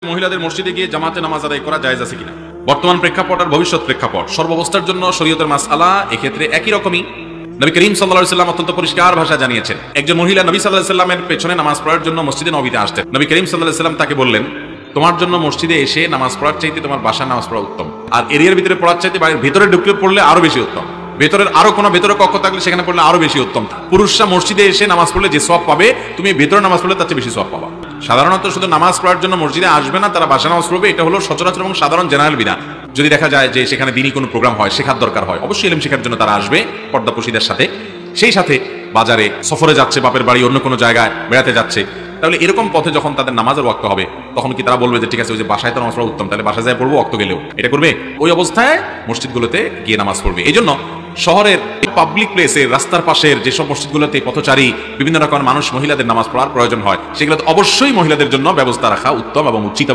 মহিলাদের মসজিদে গিয়ে জামাতে নামাজ আদায় করা জায়েজ আছে কিনা? বর্তমান প্রেক্ষাপট আর ভবিষ্যৎ প্রেক্ষাপট সর্বাবস্থার জন্য শরীয়তের মাসআলা এক্ষেত্রে একই রকমই। নবী করিম সাল্লাল্লাহু আলাইহি ওয়াসাল্লাম অত্যন্ত পরিষ্কার ভাষায় জানিয়েছেন, একজন মহিলা নবী সাল্লাল্লাহু আলাইহি ওয়াসাল্লামের পেছনে নামাজ পড়ার জন্য মসজিদে নববীতে আসতেন। নবী করিম সাল্লাল্লাহু আলাইহি ওয়াসাল্লাম তাকে বললেন, তোমার জন্য মসজিদে এসে নামাজ পড়ার চাইতে তোমার বাসায় নামাজ পড়া উত্তম, আর এরিয়ার ভিতরে পড়ার চাইতে বাড়ির ভিতরে ঢুকে পড়লে আরো বেশি উত্তম। ভেতরের আরো কোনো ভেতরে কক্ষ থাকলে সেখানে পড়লে আরো বেশি উত্তম। পুরুষরা মসজিদে এসে নামাজ পড়লে যে সওয়াব পাবে, তুমি ভেতরে নামাজ পড়লে তার চেয়ে বেশি সওয়াব পাবা। সাধারণত শুধু নামাজ পড়ার জন্য মসজিদে আসবে না, তারা বাসায় নামাজ পড়বে, এটা হলো সচরাচর এবং সাধারণ জেনারেল বিধান। যদি দেখা যায় যে সেখানে দিনই কোনো প্রোগ্রাম হয়, শেখার দরকার হয়, অবশ্যই ইলম শেখার জন্য তারা আসবে পর্দাপশীদের সাথে। সেই সাথে বাজারে সফরে যাচ্ছে, বাপের বাড়ি অন্য কোনো জায়গায় বেড়াতে যাচ্ছে, তাহলে এরকম পথে যখন তাদের নামাজের ওয়াক্ত হবে, তখন কি তারা বলবে যে ঠিক আছে ওই যে বাসায় তো নামাজ পড়া উত্তম, তাহলে বাসায় যায় পড়বো, ওয়াক্ত গেলেও এটা করবে? ওই অবস্থায় মসজিদগুলোতে গিয়ে নামাজ পড়বে। এই জন্য শহরের পাবলিক প্লেসে, রাস্তার পাশের যেসব মসজিদগুলোতে পথচারী বিভিন্ন রকম মানুষ, মহিলাদের নামাজ পড়ার প্রয়োজন হয়, সেগুলোতে অবশ্যই মহিলাদের জন্য ব্যবস্থা রাখা উত্তম এবং উচিত।